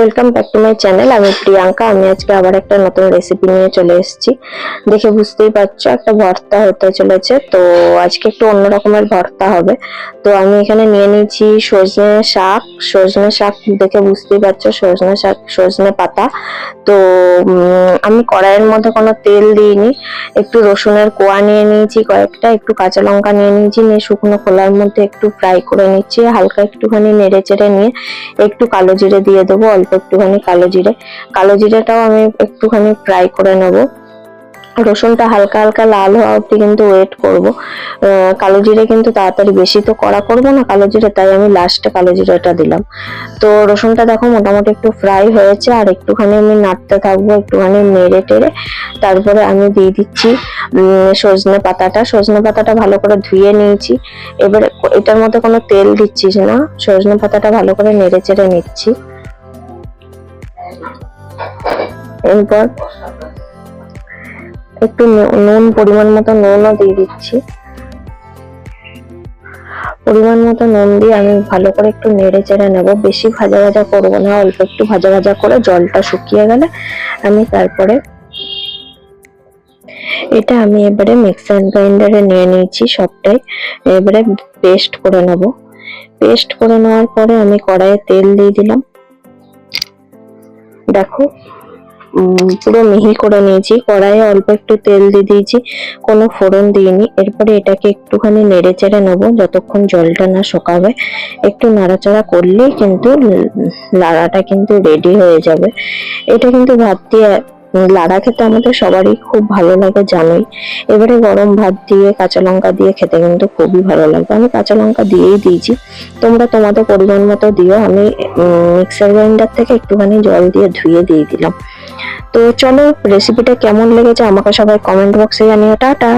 Welcome back to my channel. আমি প্রিয়াঙ্কা। আমি আজকে আবার একটা নতুন রেসিপি নিয়ে চলে এসেছি। দেখে বুঝতেই পারছো একটা ভর্তা হতে চলেছে। তো আজকে একটু অন্য রকমের ভর্তা হবে। তো আমি এখানে নিয়ে নিয়েছি সজনে শাক দেখে বুঝতেই পারছো, সজনে শাক, সজনে পাতা। তো আমি কড়াইয়ের মধ্যে কোনো তেল দিইনি। একটু রসুনের কোয়া নিয়ে নিয়েছি কয়েকটা, একটু কাঁচা লঙ্কা নিয়ে নিয়েছি, নিয়ে শুকনো খোলার মধ্যে একটু ফ্রাই করে নিচ্ছি। হালকা একটুখানি নেড়ে চেড়ে নিয়ে একটু কালো জিরে দিয়ে দেবো, অল্প একটুখানি কালো জিরেটাও আমি একটুখানি ফ্রাই করে নেবো। রসুনটা হালকা হালকা লাল হওয়া অব্দি কিন্তু ওয়েট করবো। কালো জিরে কিন্তু তাড়াতাড়ি, বেশি তো কড়া করবো না কালো জিরে, তাই আমি লাস্টে কালো জিরেটা দিলাম। তো রসুনটা দেখো মোটামুটি একটু ফ্রাই হয়েছে, আর একটুখানি আমি নাড়তে থাকবো, একটুখানি নেড়ে টেড়ে তারপরে আমি দিয়ে দিচ্ছি সজনে পাতাটা ভালো করে ধুয়ে নিয়েছি। এবারে এটার মধ্যে কোনো তেল দিচ্ছিস না, সজনে পাতাটা ভালো করে নেড়ে চেড়ে নিচ্ছি। এরপর একটু নুন, পরিমাণ মতো নুনও দিয়ে দিচ্ছি। পরিমাণ মতো নুন দিয়ে আমি ভালো করে একটু নেড়ে চেড়ে নেবো। বেশি ভাজা ভাজা করবো না, অল্প একটু ভাজা ভাজা করে জলটা শুকিয়ে গেলে আমি তারপরে এটা আমি এবারে মিক্সার গ্রাইন্ডারে নিয়ে নিয়েছি সবটাই। এবারে পেস্ট করে নেবো। পেস্ট করে নেওয়ার পরে আমি কড়াইয়ে তেল দিয়ে দিলাম। দেখো পুরো মিহি করে নিয়েছি। কড়াইয়ে অল্প একটু তেল দিয়ে দিয়েছি, কোনো ফোড়ন দিইনি। এরপরে এটাকে একটুখানি নেড়ে চেড়ে নেবো যতক্ষণ জলটা না শুকাবে। একটু নাড়াচাড়া করলেই কিন্তু লাড়াটা কিন্তু রেডি হয়ে যাবে। এটা কিন্তু ভাত দিয়ে লাড়া খেতে আমাদের সবারই খুব ভালো লাগে, জানোই। এবারে গরম ভাত দিয়ে কাঁচা লঙ্কা দিয়ে খেতে কিন্তু খুবই ভালো লাগবে। আমি কাঁচা লঙ্কা দিয়েই দিয়েছি, তোমরা তোমাদের পরিমাণ মতো দিও। আমি মিক্সার গ্রাইন্ডার থেকে একটুখানি জল দিয়ে ধুয়ে দিয়ে দিলাম। তো চলো, রেসিপিটা কেমন লেগেছে আমাকে সবাই কমেন্ট বক্সে জানিও। টাটা।